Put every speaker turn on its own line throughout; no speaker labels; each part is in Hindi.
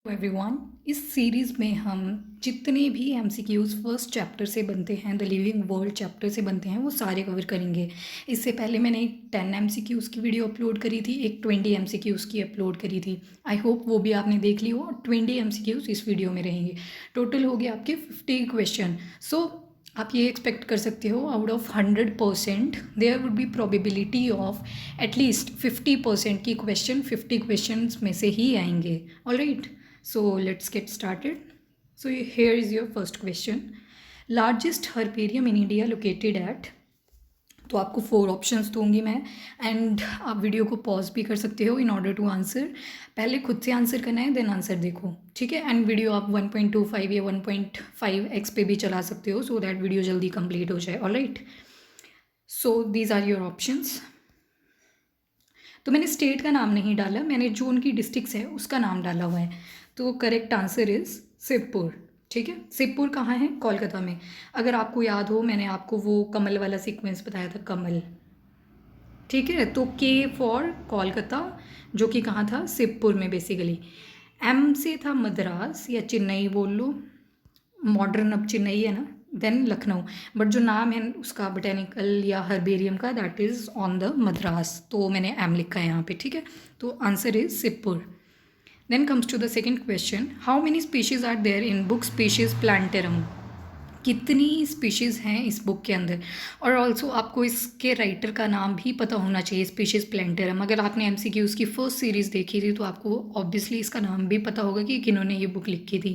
एवरीवन, इस सीरीज़ में हम जितने भी एमसीक्यूज़ फर्स्ट चैप्टर से बनते हैं, द लिविंग वर्ल्ड चैप्टर से बनते हैं, वो सारे कवर करेंगे। इससे पहले मैंने एक 10 एमसीक्यूज़ की वीडियो अपलोड करी थी, एक 20 एमसीक्यूज़ की अपलोड करी थी। आई होप वो भी आपने देख ली हो। और 20 एमसीक्यूज़ इस वीडियो में रहेंगे। टोटल हो गए आपके 50 क्वेश्चन। सो आप ये एक्सपेक्ट कर सकते हो, out of 100% there would be probability of at least 50% की क्वेश्चन 50 क्वेश्चन में से ही आएंगे। Alright, so let's get started. So here is your first question. Largest herbarium in India located at? तो आपको 4 ऑप्शंस दूंगी मैं, एंड आप वीडियो को पॉज भी कर सकते हो इन ऑर्डर टू आंसर। पहले खुद से आंसर करना है, देन आंसर देखो, ठीक है। एंड वीडियो आप 1.25 या 1.5x पे भी चला सकते हो, सो दैट वीडियो जल्दी कंप्लीट हो जाए। Alright, so these are your options. तो मैंने स्टेट का नाम नहीं डाला, मैंने जो उनकी डिस्ट्रिक्ट्स है उसका नाम डाला हुआ है। तो करेक्ट आंसर इज़ शिवपुर। ठीक है, शिवपुर कहाँ है? कोलकाता में। अगर आपको याद हो, मैंने आपको वो कमल वाला सीक्वेंस बताया था, कमल। ठीक है, तो के फॉर कोलकाता, जो कि कहाँ था? शिवपुर में बेसिकली। एम से था मद्रास या चेन्नई बोल लो, मॉडर्न अब चेन्नई है ना, देन लखनऊ। बट जो नाम है उसका बोटेनिकल या हर्बेरियम का, that is on the Madras, तो मैंने एम लिखा है यहाँ पे। ठीक है, तो answer is Shivpur. Then comes to the second question, how many species are there in book Species Plantarum? कितनी स्पीशीज़ हैं इस बुक के अंदर? और ऑल्सो आपको इसके राइटर का नाम भी पता होना चाहिए, स्पीशीज़ प्लांटेरम। अगर आपने एमसीक्यूज़ की फर्स्ट सीरीज़ देखी थी तो आपको ऑब्वियसली इसका नाम भी पता होगा कि किन्होंने ये बुक लिखी थी।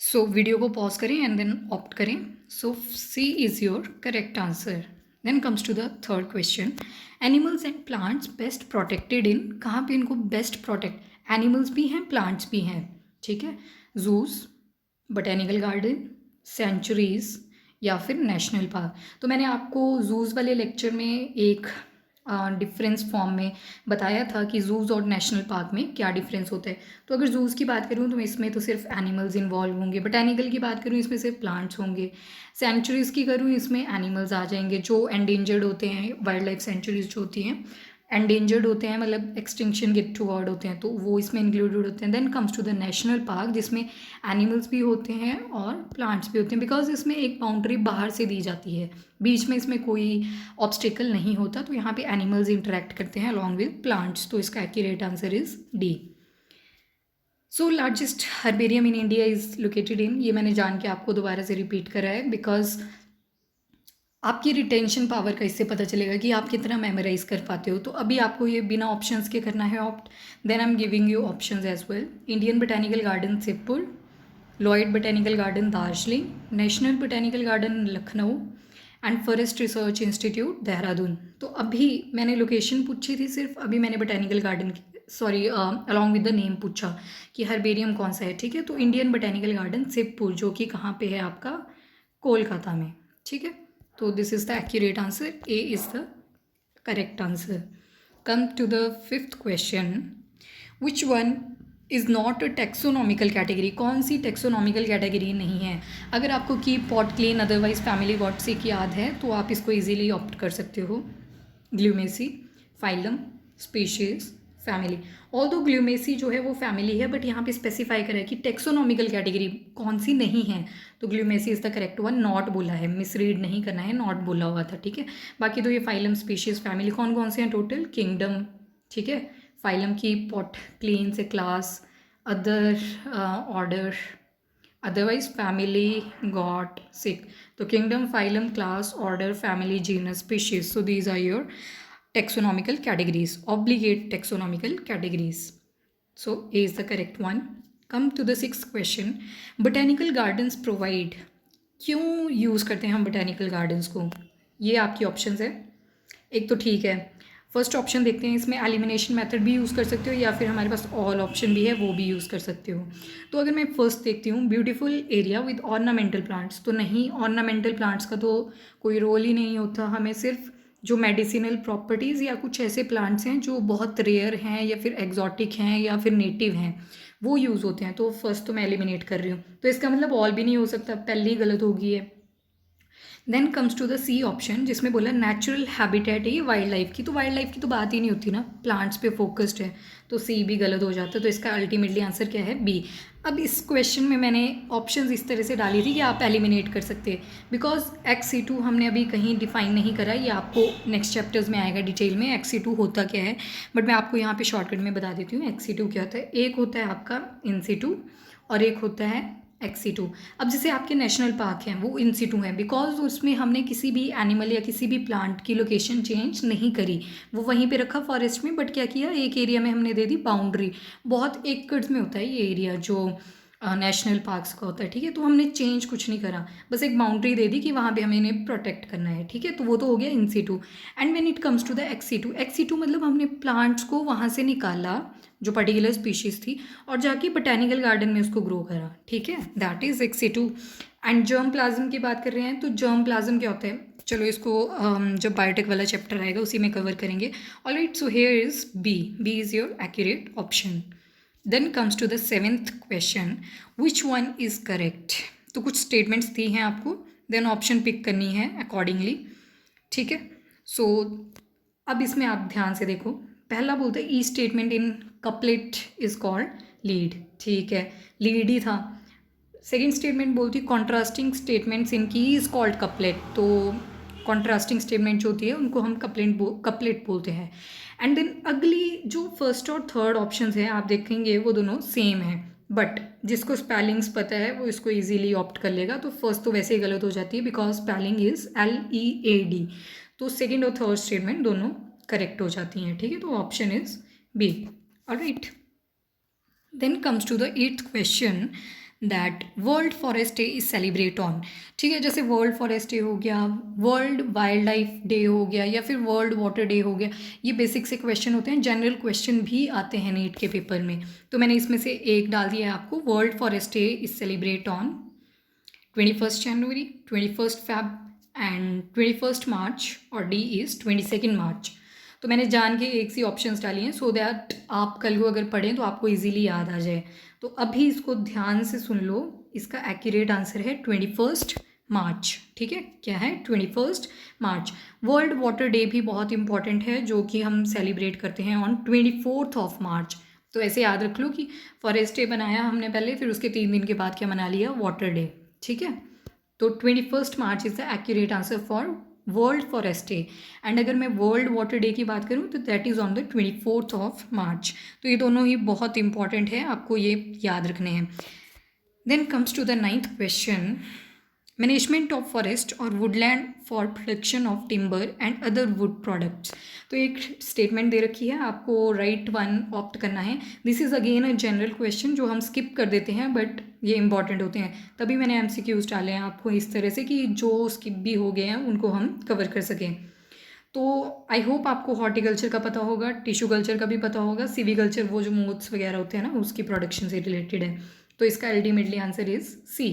सो वीडियो को पॉज करें एंड देन ऑप्ट करें। So C is your correct answer. Then comes to the third question, animals and plants best protected in? कहाँ पे इनको बेस्ट प्रोटेक्ट? एनिमल्स भी हैं, प्लांट्स भी हैं, ठीक है। जूस, बोटेनिकल गार्डन, सेंचुरीज या फिर नेशनल पार्क। तो मैंने आपको जूज़ वाले लेक्चर में एक डिफरेंस फॉर्म में बताया था कि जूज़ और नेशनल पार्क में क्या डिफरेंस होता है। तो अगर जूज़ की बात करूँ तो इसमें तो सिर्फ एनिमल्स इन्वॉल्व होंगे, बोटेनिकल की बात करूँ इसमें सिर्फ प्लांट्स होंगे, सेंचुरीज़ की करूँ इसमें एनिमल्स आ जाएंगे जो एंडेंजर्ड होते हैं। वाइल्ड लाइफ सेंचुरीज जो होती हैं एंडेंजर्ड होते हैं, मतलब एक्सटिंक्शन गेट टूवर्ड होते हैं, तो वो इसमें इंक्लूडेड होते हैं। Then comes to the national park, जिसमें एनिमल्स भी होते हैं और प्लांट्स भी होते हैं, बिकॉज इसमें एक बाउंड्री बाहर से दी जाती है, बीच में इसमें कोई ऑब्स्टिकल नहीं होता, तो यहाँ पे एनिमल्स इंटरेक्ट करते हैं अलॉन्ग विद प्लांट्स। तो इसका accurate answer is D. So largest herbarium in India is located इन? ये मैंने जान के आपको दोबारा से रिपीट करा है, बिकॉज आपकी रिटेंशन पावर का इससे पता चलेगा कि आप कितना मेमोराइज कर पाते हो। तो अभी आपको ये बिना ऑप्शंस के करना है opt. Then I am giving you options as well. Indian Botanical Garden Shivpur, Lloyd Botanical Garden Darjeeling, National Botanical Garden Lucknow and Forest Research Institute Dehradun. तो अभी मैंने लोकेशन पूछी थी सिर्फ, अभी मैंने botanical garden sorry along with the name पूछा कि हर्बेरियम कौन सा है। ठीक है, तो इंडियन बोटेनिकल गार्डन शिवपुर, जो कि कहाँ पे है आपका? कोलकाता में। ठीक है, तो this is the accurate answer. A is the correct answer. Come to the fifth question. Which one is not a taxonomical category? कौन सी taxonomical category नहीं है? अगर आपको keep, pot, clean, otherwise family, god sick याद है तो आप इसको इजीली ऑप्ट कर सकते हो। ग्लूमेसी, फाइलम, स्पीशीज, फैमिली। ऑल दो ग्लूमेसी जो है वो फैमिली है, बट यहाँ पे स्पेसिफाई करा है कि टेक्सोनॉमिकल कैटेगरी कौन सी नहीं है, तो ग्लूमेसी is the correct one. Not बोला है, मिसरीड नहीं करना है, नॉट बोला हुआ था। ठीक है, बाकी तो ये फाइलम, स्पीशीज, फैमिली कौन कौन से हैं टोटल? किंगडम, ठीक है, फाइलम की पॉट, क्लीन से class, other order, otherwise family, god, sick. तो kingdom, phylum, class, order, family, genus, species. So these are your taxonomical categories, obligate taxonomical categories. So A is the correct one. Come to the sixth question. Botanical gardens provide? क्यों यूज़ करते हैं हम botanical gardens को? ये आपकी ऑप्शंस है। एक तो ठीक है, फर्स्ट ऑप्शन देखते हैं, इसमें एलिमिनेशन मेथड भी यूज़ कर सकते हो या फिर हमारे पास ऑल ऑप्शन भी है, वो भी यूज़ कर सकते हो। तो अगर मैं फर्स्ट देखती हूँ, beautiful area with ornamental plants, तो नहीं, ऑर्नामेंटल प्लांट्स का तो कोई रोल ही नहीं होता। हमें सिर्फ जो मेडिसिनल प्रॉपर्टीज़ या कुछ ऐसे प्लांट्स हैं जो बहुत रेयर हैं या फिर एग्जॉटिक हैं या फिर नेटिव हैं, वो यूज़ होते हैं। तो फर्स्ट तो मैं एलिमिनेट कर रही हूँ, तो इसका मतलब ऑल भी नहीं हो सकता, पहले ही गलत होगी है। Then comes to the C option, जिसमें बोला नेचुरल हैबिटेट है ये वाइल्ड लाइफ की, तो वाइल्ड लाइफ की तो बात ही नहीं होती ना, प्लांट्स पे फोकस्ड है, तो सी भी गलत हो जाता है। तो इसका अल्टीमेटली आंसर क्या है? बी। अब इस क्वेश्चन में मैंने ऑप्शंस इस तरह से डाली थी कि आप एलिमिनेट कर सकते हैं, बिकॉज XC2 हमने अभी कहीं डिफाइन नहीं करा, ये आपको नेक्स्ट चैप्टर्स में आएगा डिटेल में XC2 होता क्या है, बट मैं आपको यहाँ पे शॉर्टकट में बता देती हूँ XC2 क्या होता है। एक होता है आपका InSitu और एक होता है XC2। अब जैसे आपके नेशनल पार्क हैं वो InSitu है, बिकॉज उसमें हमने किसी भी एनिमल या किसी भी प्लांट की लोकेशन चेंज नहीं करी, वो वहीं पे रखा फॉरेस्ट में, बट क्या किया, एक एरिया में हमने दे दी बाउंड्री, बहुत एकड़ में होता है ये एरिया जो नेशनल पार्क्स का होता है, ठीक है। तो हमने चेंज कुछ नहीं करा, बस एक बाउंड्री दे दी कि वहाँ पे हमें इन्हें प्रोटेक्ट करना है, ठीक है। तो वो तो हो गया InSitu। And when it comes to the XC2 मतलब हमने प्लांट्स को वहाँ से निकाला जो पर्टिकुलर स्पीशीज़ थी और जाके बोटेनिकल गार्डन में उसको ग्रो करा, ठीक है, that is XC2। And germ plasm की बात कर रहे हैं, तो जर्म प्लाज्म क्या होता है, चलो इसको जब बायोटेक वाला चैप्टर आएगा उसी में कवर करेंगे। Alright, so here is B is your accurate option. Then comes to the 7th question, which one is correct. तो कुछ स्टेटमेंट्स दी हैं आपको, देन ऑप्शन पिक करनी है अकॉर्डिंगली, ठीक है। सो अब इसमें आप ध्यान से देखो, पहला बोलते हैं e statement in couplet is called lead, ठीक है, लीड ही था। सेकेंड स्टेटमेंट बोलती है कॉन्ट्रास्टिंग स्टेटमेंट्स इन की इज कॉल्ड कपलेट, तो कॉन्ट्रास्टिंग स्टेटमेंट जो होती है उनको हम कपलेट बोलते हैं। एंड देन अगली जो फर्स्ट और थर्ड ऑप्शन है आप देखेंगे वो दोनों सेम है, बट जिसको स्पेलिंग्स पता है वो इसको इजीली ऑप्ट कर लेगा। तो फर्स्ट तो वैसे ही गलत हो जाती है बिकॉज स्पेलिंग इज LEAD, तो सेकेंड और थर्ड स्टेटमेंट दोनों करेक्ट हो जाती हैं, ठीक है। तो option is B, alright. Then comes to the 8th question, that World forest Day is celebrate on, ठीक है। जैसे वर्ल्ड फॉरेस्ट डे हो गया, वर्ल्ड वाइल्ड लाइफ डे हो गया, या फिर वर्ल्ड वाटर डे हो गया, ये बेसिक से क्वेश्चन होते हैं, जनरल क्वेश्चन भी आते हैं नीट के पेपर में। तो मैंने इसमें से एक डाल दिया है आपको, world forest Day is celebrate on 21 January, 21 Feb and 21 मार्च, और डी इज़ 22 मार्च। तो मैंने जान के एक सी ऑप्शंस डाली हैं सो दैट आप कल को अगर पढ़ें तो आपको इजीली याद आ जाए। तो अभी इसको ध्यान से सुन लो, इसका एक्यूरेट आंसर है 21 मार्च, ठीक है। क्या है? 21 मार्च। वर्ल्ड वाटर डे भी बहुत इंपॉर्टेंट है जो कि हम सेलिब्रेट करते हैं ऑन 24 मार्च। तो ऐसे याद रख लो कि फॉरेस्ट डे बनाया हमने पहले, फिर उसके 3 दिन के बाद क्या मना लिया? वाटर डे, ठीक है। तो 21 March is the accurate answer for world forest day. And अगर मैं वर्ल्ड वाटर डे की बात करूँ तो that is on the 24 March. तो ये दोनों ही बहुत इंपॉर्टेंट है, आपको ये याद रखने हैं। Then comes to the 9th question, management of forest और woodland for production of timber and other wood products. तो एक स्टेटमेंट दे रखी है, आपको राइट वन ऑप्ट करना है। This is again a general question जो हम स्किप कर देते हैं बट ये इंपॉर्टेंट होते हैं, तभी मैंने MCQs डाले हैं आपको इस तरह से कि जो स्किप भी हो गए हैं उनको हम कवर कर सकें। तो आई होप आपको हॉर्टिकल्चर का पता होगा, टिश्यू कल्चर का भी पता होगा, सिविकल्चर वो जो मोथ्स वगैरह होते हैं ना उसकी प्रोडक्शन से रिलेटेड है। तो इसका अल्टीमेटली आंसर इज़ सी,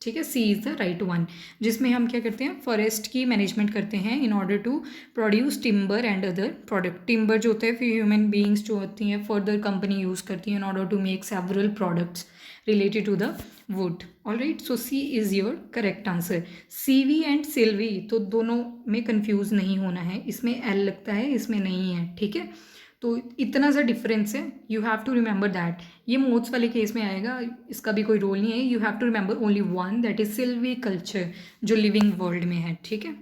ठीक है। C is the right one, जिसमें हम क्या करते हैं? फॉरेस्ट की मैनेजमेंट करते हैं in order to produce timber and other product. Timber जो होता है फिर ह्यूमन बीइंग्स जो होती हैं फर्दर कंपनी यूज़ करती हैं in order to make several products related to the wood, all right, so C is your correct answer। CV and Silvi तो दोनों में कंफ्यूज नहीं होना है, इसमें L लगता है इसमें नहीं है, ठीक है। तो इतना सा डिफरेंस है, you have to remember that. ये मोथ्स वाले केस में आएगा, इसका भी कोई रोल नहीं है, you have to remember only one, that is silviculture जो लिविंग वर्ल्ड में है, ठीक है।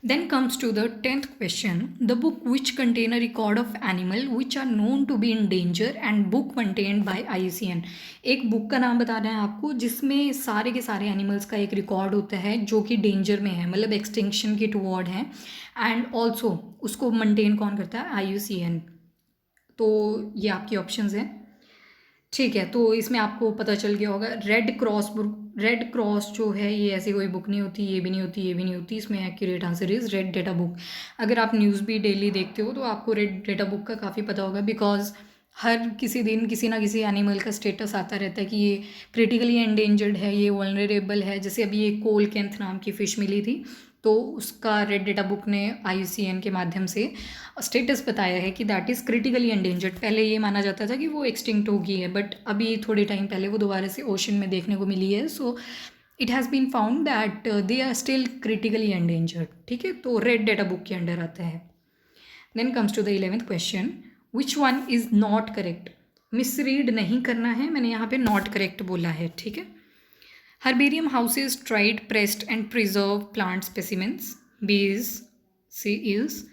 Then comes to the 10th question, the book which contain a record of animal which are known to be in danger and book maintained by IUCN। एक बुक का नाम बताना है आपको जिसमें सारे के सारे एनिमल्स का एक रिकॉर्ड होता है जो कि डेंजर में है, मतलब एक्सटिंक्शन के टुवर्ड है, एंड ऑल्सो उसको मेंटेन कौन करता है? IUCN। तो ये आपकी ऑप्शंस हैं, ठीक है। तो इसमें आपको पता चल गया होगा, red cross book, red cross जो है ये ऐसी कोई बुक नहीं होती, ये भी नहीं होती, ये भी नहीं होती, इसमें accurate answer is red data book. अगर आप न्यूज़ भी डेली देखते हो तो आपको रेड डेटा बुक का काफ़ी पता होगा, बिकॉज हर किसी दिन किसी ना किसी एनिमल का स्टेटस आता रहता है कि ये क्रिटिकली एंडेंजर्ड है, ये वल्नरेबल है। जैसे अभी ये कोलकैंथ नाम की फ़िश मिली थी तो उसका रेड डेटा बुक ने IUCN के माध्यम से स्टेटस बताया है कि दैट इज़ क्रिटिकली एंडेंजर्ड। पहले ये माना जाता था कि वो एक्सटिंक्ट हो गई है, बट अभी थोड़े टाइम पहले वो दोबारा से ओशन में देखने को मिली है। So it has been found that they are still critically endangered, ठीक है, तो रेड डेटा बुक के अंडर आता है। Then comes to the 11th question, which one is not correct. Misread नहीं करना है, मैंने यहाँ पे नॉट करेक्ट बोला है, ठीक है। Herbarium houses dried pressed and preserve plant specimens, B is, C is,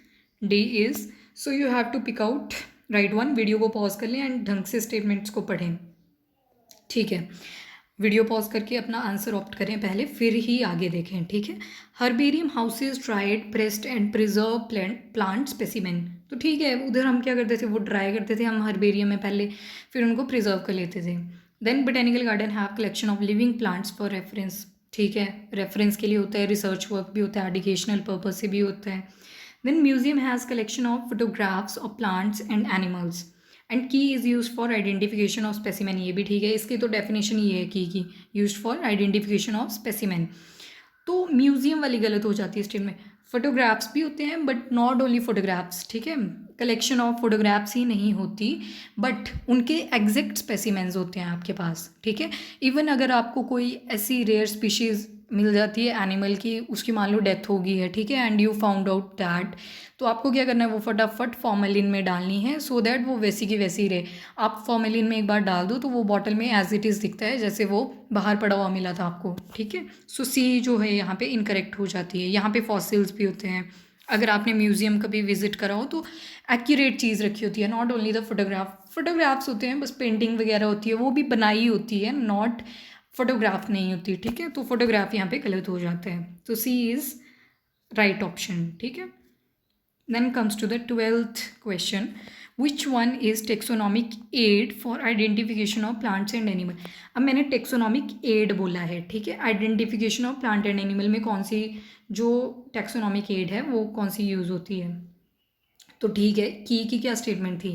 D is. So you have to pick out right one. Video को पॉज कर लें एंड ढंग से स्टेटमेंट्स को पढ़ें, ठीक है। वीडियो पॉज करके अपना आंसर ऑप्ट करें पहले, फिर ही आगे देखें, ठीक है। Herbarium houses dried pressed and preserve plant specimen, तो ठीक है, उधर हम क्या करते थे, वो ड्राई करते थे हम हर्बेरियम में पहले, फिर उनको प्रिजर्व कर लेते थे। Then botanical garden have collection of living plants for reference, ठीक है, रेफरेंस के लिए होता है, रिसर्च वर्क भी होता है, एजुकेशनल पर्पज से भी होता है। Then museum has collection of photographs of plants and animals and key is use for identification of specimen, ये भी ठीक है, इसकी तो डेफिनेशन ये है की use for identification of specimen. तो म्यूजियम वाली गलत हो जाती है स्टेट में, फोटोग्राफ्स भी होते हैं बट नॉट ओनली फोटोग्राफ्स, ठीक है, कलेक्शन ऑफ फोटोग्राफ्स ही नहीं होती बट उनके एग्जैक्ट स्पेसिमेंस होते हैं आपके पास, ठीक है। इवन अगर आपको कोई ऐसी रेयर स्पीशीज़ मिल जाती है एनिमल की, उसकी मान लो डेथ हो गई है, ठीक है, and you found out that, तो आपको क्या करना है, वो फटाफट फॉर्मेलिन में डालनी है सो दैट वो वैसी की वैसी रहे। आप फॉर्मेलिन में एक बार डाल दो तो वो बॉटल में एज इट इज़ दिखता है जैसे वो बाहर पड़ा हुआ मिला था आपको, ठीक है। सो सी जो है यहाँ पे इनकरेक्ट हो जाती है। यहाँ पे फॉसिल्स भी होते हैं, अगर आपने म्यूजियम कभी विजिट करा हो तो एक्यूरेट चीज़ रखी होती है, नॉट ओनली द फोटोग्राफ्स होते हैं, बस पेंटिंग वगैरह होती है, वो भी बनाई होती है, नॉट फोटोग्राफ नहीं होती, ठीक है। तो फोटोग्राफ यहाँ पे गलत हो जाता है, तो सी इज़ राइट ऑप्शन, ठीक है। Then comes to the 12th question, which one is taxonomic aid for identification of plants and animal। अब मैंने taxonomic aid बोला है, ठीक है, identification of plant and animal में कौन सी जो taxonomic aid है वो कौन सी यूज़ होती है, तो ठीक है, की क्या स्टेटमेंट थी,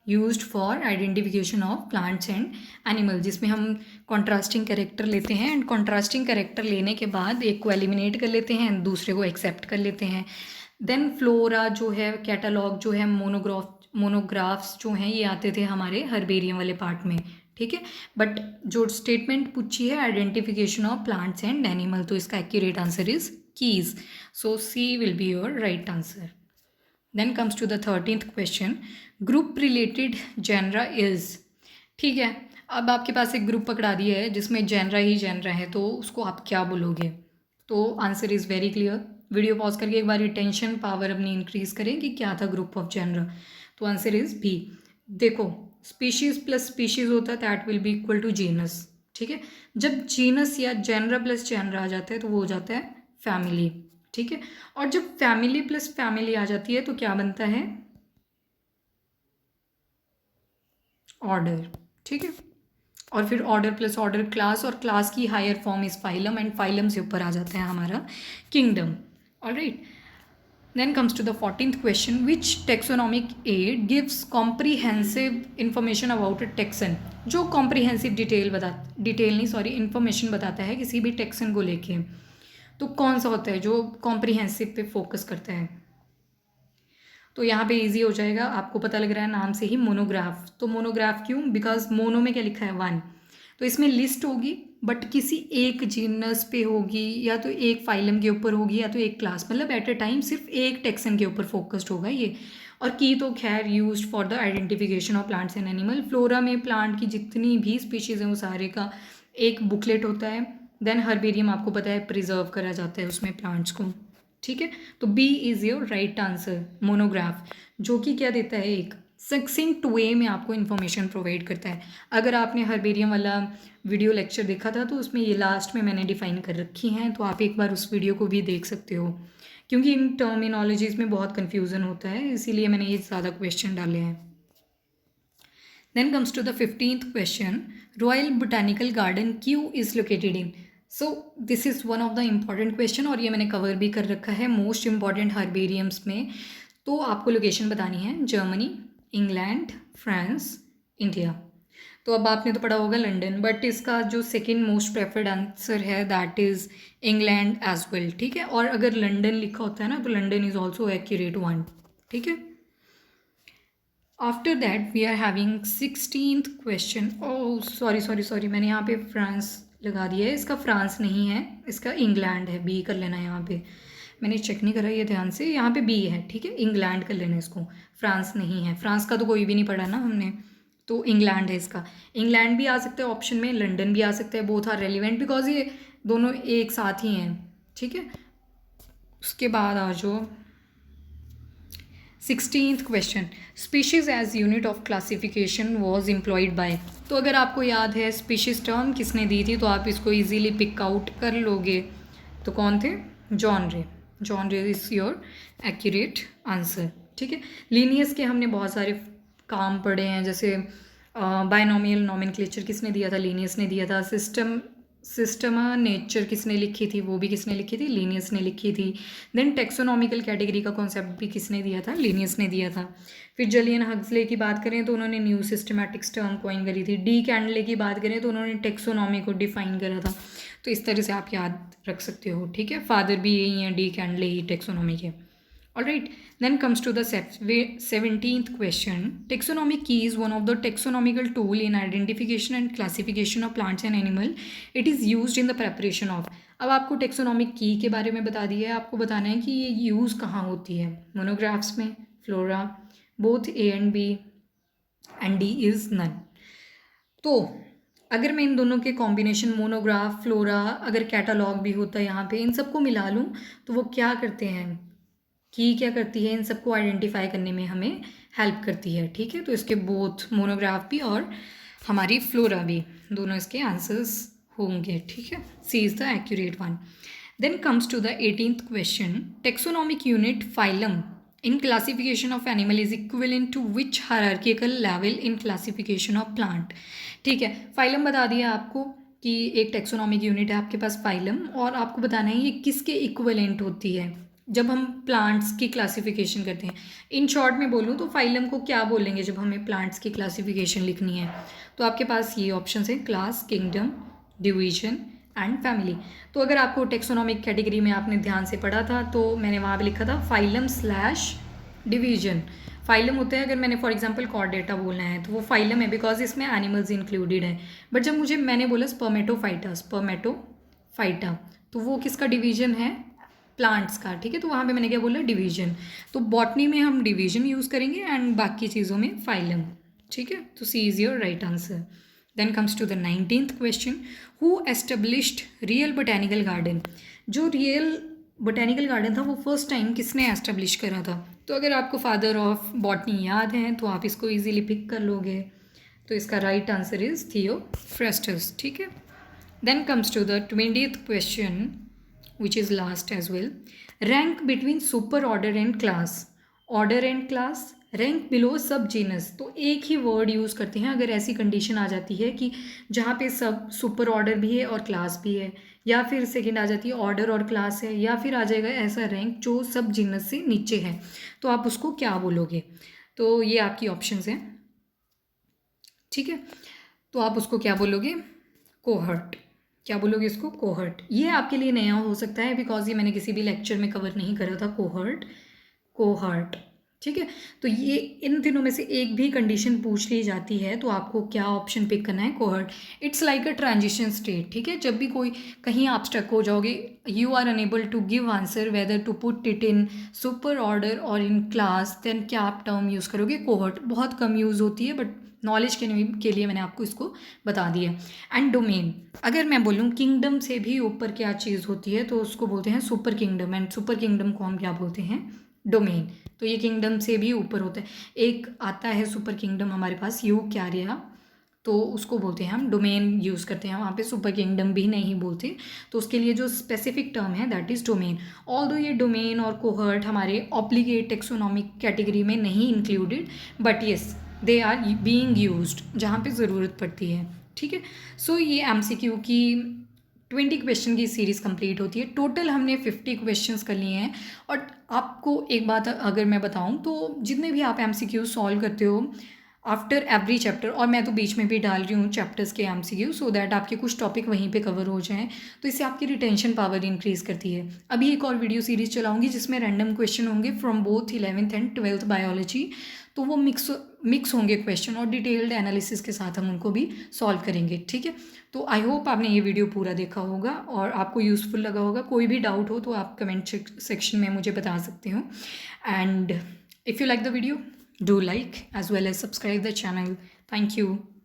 used for identification of plants and animal, जिसमें हम कॉन्ट्रास्टिंग कैरेक्टर लेते हैं एंड कॉन्ट्रास्टिंग कैरेक्टर लेने के बाद एक को एलिमिनेट कर लेते हैं दूसरे को एक्सेप्ट कर लेते हैं। देन फ्लोरा जो है, कैटालॉग जो है, मोनोग्राफ्स जो हैं, ये आते थे हमारे हर्बेरियम वाले पार्ट में, ठीक है। बट जो स्टेटमेंट पूछी है identification of plants and animal, तो इसका accurate answer is keys, so C will be your right answer. Then comes to the 13th question, group related genera is, ठीक है। अब आपके पास एक ग्रुप पकड़ा दिया है जिसमें जेनरा ही जेनरा है, तो उसको आप क्या बोलोगे, तो answer is very clear. Video pause करके एक बार रिटेंशन पावर अपनी इंक्रीज करें कि क्या था ग्रुप ऑफ जेनरा, तो आंसर इज़ बी। देखो, स्पीशीज प्लस स्पीशीज होता है that will be equal to genus, ठीक है। जब जीनस या जेनरा प्लस जेनरा आ जाता है तो वो हो जाता है फैमिली, ठीक है। और जब फैमिली प्लस फैमिली आ जाती है तो क्या बनता है, ऑर्डर, ठीक है। और फिर ऑर्डर प्लस ऑर्डर क्लास, और क्लास की higher form is phylum, and phylum से ऊपर आ जाता है हमारा kingdom, alright. Then comes to the 14th question, which taxonomic aid gives comprehensive information about a taxon, जो कॉम्प्रीहेंसिव इंफॉर्मेशन बताता है किसी भी टेक्सन को लेके, तो कौन सा होता है जो कॉम्प्रीहेंसिव पे फोकस करता है, तो यहाँ पे इजी हो जाएगा, आपको पता लग रहा है नाम से ही, मोनोग्राफ। तो मोनोग्राफ क्यों, बिकॉज मोनो में क्या लिखा है, वन, तो इसमें लिस्ट होगी बट किसी एक जीनस पे होगी, या तो एक फाइलम के ऊपर होगी, या तो एक क्लास, मतलब एट अ टाइम सिर्फ एक टेक्सन के ऊपर फोकस्ड होगा ये। और की तो खैर used for the identification of plants and animal, flora में प्लांट की जितनी भी स्पीशीज़ हैं वो सारे का एक बुकलेट होता है। देन हर्बेरियम आपको पता है प्रिजर्व करा जाता है उसमें प्लांट्स को, ठीक है। तो B is your right answer, monograph, जो कि क्या देता है, एक सक्सिंक्ट वे में आपको इन्फॉर्मेशन प्रोवाइड करता है। अगर आपने हर्बेरियम वाला वीडियो लेक्चर देखा था तो उसमें ये लास्ट में मैंने डिफाइन कर रखी हैं, तो आप एक बार उस वीडियो को भी देख सकते हो, क्योंकि इन टर्मिनोलॉजीज़ में बहुत कन्फ्यूज़न होता है, इसीलिए मैंने ये ज़्यादा क्वेश्चन डाले हैं। Then comes to the 15th question, Royal Botanical Garden Kew is located in, so this is one of the important question, और ये मैंने कवर भी कर रखा है मोस्ट इम्पॉर्टेंट हर्बेरियम्स में। तो आपको लोकेशन बतानी है, जर्मनी, इंग्लैंड, फ्रांस, इंडिया। तो अब आपने तो पढ़ा होगा लंदन, बट इसका जो सेकेंड मोस्ट प्रेफर्ड आंसर है that is England as well, ठीक है। और अगर लंदन लिखा होता है ना तो London is also accurate one, ठीक है। After that we are having 16th question, oh sorry, मैंने यहाँ पे फ्रांस लगा दिया है, इसका फ्रांस नहीं है, इसका इंग्लैंड है, बी कर लेना यहाँ पे। मैंने चेक नहीं करा ये ध्यान से, यहाँ पे बी है, ठीक है, इंग्लैंड कर लेना इसको, फ्रांस नहीं है, फ्रांस का तो कोई भी नहीं पढ़ा ना हमने, तो इंग्लैंड है इसका। इंग्लैंड भी आ सकता है ऑप्शन में, लंदन भी आ सकता है, बोथ आर रेलिवेंट बिकॉज ये दोनों एक साथ ही हैं, ठीक है। उसके बाद आ जाओ 16th question, species as unit of classification was employed by. तो अगर आपको याद है स्पीशीज़ टर्म किसने दी थी तो आप इसको इजीली पिक आउट कर लोगे। तो कौन थे? जॉन रे। जॉन रे इज़ योर एक्यूरेट आंसर, ठीक है। लीनियस के हमने बहुत सारे काम पढ़े हैं, जैसे बायनोमियल नोमेनक्लेचर किसने दिया था? लीनियस ने दिया था। सिस्टम नेचर किसने लिखी थी? वो भी किसने लिखी थी? लीनियस ने लिखी थी। देन टेक्सोनॉमिकल कैटेगरी का कॉन्सेप्ट भी किसने दिया था? लीनियस ने दिया था। फिर जलियन हक्सले की बात करें तो उन्होंने न्यू सिस्टमैटिक्स टर्म कॉइन करी थी। डी कैंडले की बात करें तो उन्होंने टेक्सोनॉमी को डिफाइन करा था। तो इस तरह से आप याद रख सकते हो, ठीक है। फादर भी यही हैं, डी कैंडले ही टेक्सोनॉमी के। Alright, then comes to the 17th question. Taxonomic key is one of the taxonomical tool in identification and classification of plants and animal. It is used in the preparation of. अब आपको टेक्सोनॉमिक की के बारे में बता दिया है, आपको बताना है कि ये यूज़ कहाँ होती है। मोनोग्राफ्स में, flora, both A and B and D is none. तो अगर मैं इन दोनों के कॉम्बिनेशन मोनोग्राफ, फ्लोरा, अगर कैटालॉग भी होता है यहाँ पे, इन सबको मिला लूँ तो वो क्या करते हैं, की क्या करती है, इन सबको आइडेंटिफाई करने में हमें हेल्प करती है, ठीक है। तो इसके बोथ मोनोग्राफ भी और हमारी फ्लोरा भी, दोनों इसके आंसर्स होंगे, ठीक है। C is the accurate one. Then comes to the 18th question, taxonomic unit phylum in classification of animal is equivalent to which hierarchical level in classification of plant. ठीक है, फाइलम बता दिया आपको कि एक टेक्सोनॉमिक यूनिट है आपके पास फाइलम, और आपको बताना है ये किसके इक्विवेलेंट होती है जब हम प्लांट्स की क्लासिफिकेशन करते हैं। इन शॉर्ट में बोलूँ तो फाइलम को क्या बोलेंगे जब हमें प्लांट्स की क्लासिफिकेशन लिखनी है? तो आपके पास ये ऑप्शन है, class, kingdom, division and family. तो अगर आपको टेक्सोनॉमिक कैटेगरी में आपने ध्यान से पढ़ा था तो मैंने वहाँ पे लिखा था फाइलम स्लैश डिवीजन। फाइलम होता है, अगर मैंने फॉर एग्जांपल कॉर्डेटा बोलना है तो वो फाइलम है बिकॉज इसमें एनिमल्स इंक्लूडेड है। बट जब मैंने बोला स्पर्मेटोफाइटा, तो वो किसका डिवीजन है? प्लांट्स का, ठीक है। तो वहाँ पे मैंने क्या बोला? डिवीजन। तो बॉटनी में हम डिवीजन यूज़ करेंगे एंड बाकी चीज़ों में फाइलम, ठीक है। तो C is your right answer. Then comes to the 19th question, who established real botanical garden. जो रियल बोटेनिकल गार्डन था वो फर्स्ट टाइम किसने एस्टेब्लिश करा था? तो अगर आपको फादर ऑफ बॉटनी याद है तो आप इसको ईजिली पिक कर लोगे। तो इसका राइट आंसर इज़ थियोफ्रास्टस, ठीक है। Then comes to the 20th question which is last as well. Rank between super order and class. Order and class, rank below सब जीनस। तो एक ही वर्ड यूज़ करते हैं अगर ऐसी कंडीशन आ जाती है कि जहाँ पे सब सुपर ऑर्डर भी है और क्लास भी है, या फिर सेकंड आ जाती है ऑर्डर और क्लास है, या फिर आ जाएगा ऐसा रैंक जो सब जीनस से नीचे है, तो आप उसको क्या बोलोगे? तो ये आपकी ऑप्शंस हैं, ठीक है। तो आप उसको क्या बोलोगे? कोहर्ट। क्या बोलोगे इसको? कोहर्ट। ये आपके लिए नया हो सकता है बिकॉज ये मैंने किसी भी लेक्चर में कवर नहीं करा था, कोहर्ट, ठीक है। तो ये इन दिनों में से एक भी कंडीशन पूछ ली जाती है तो आपको क्या ऑप्शन पिक करना है? Cohort. It's like a transition state, ठीक है। जब भी कोई कहीं आप स्टक हो जाओगे, you are unable to give answer whether to put it in super order और इन क्लास, देन क्या आप टर्म यूज़ करोगे? कोहर्ट। बहुत कम यूज़ होती है बट नॉलेज के लिए मैंने आपको इसको बता दिया। एंड डोमेन, अगर मैं बोलूँ किंगडम से भी ऊपर क्या चीज़ होती है तो उसको बोलते हैं super kingdom, and super kingdom को हम क्या बोलते हैं? डोमेन। तो ये किंगडम से भी ऊपर होता है। एक आता है सुपर किंगडम हमारे पास, यूकैरिया, तो उसको बोलते हैं हम डोमेन यूज़ करते हैं, वहाँ पे सुपर किंगडम भी नहीं बोलते। तो उसके लिए जो स्पेसिफिक टर्म है दैट इज़ डोमेन। ऑल्दो ये डोमेन और कोहर्ट हमारे ऑब्लिगेट टेक्सोनॉमिक कैटेगरी में नहीं included, but yes they are being used जहाँ पे ज़रूरत पड़ती है, ठीक है। सो ये MCQ की 20 क्वेश्चन की सीरीज़ कंप्लीट होती है। टोटल हमने 50 क्वेश्चंस कर लिए हैं। और आपको एक बात अगर मैं बताऊं तो जितने भी आप MCQ सॉल्व करते हो आफ्टर एवरी चैप्टर, और मैं तो बीच में भी डाल रही हूँ चैप्टर्स के MCQ सो दैट आपके कुछ टॉपिक वहीं पे कवर हो जाएं, तो इससे आपकी रिटेंशन पावर इंक्रीज़ करती है। अभी एक और वीडियो सीरीज़ चलाऊंगी जिसमें रैंडम क्वेश्चन होंगे from both 11th and 12th biology, तो वो मिक्स होंगे क्वेश्चन और डिटेल्ड एनालिसिस के साथ हम उनको भी सॉल्व करेंगे, ठीक है। तो आई होप आपने ये वीडियो पूरा देखा होगा और आपको यूज़फुल लगा होगा। कोई भी डाउट हो तो आप कमेंट सेक्शन में मुझे बता सकते हो। And if you like the video, do like as well as subscribe the channel. Thank you.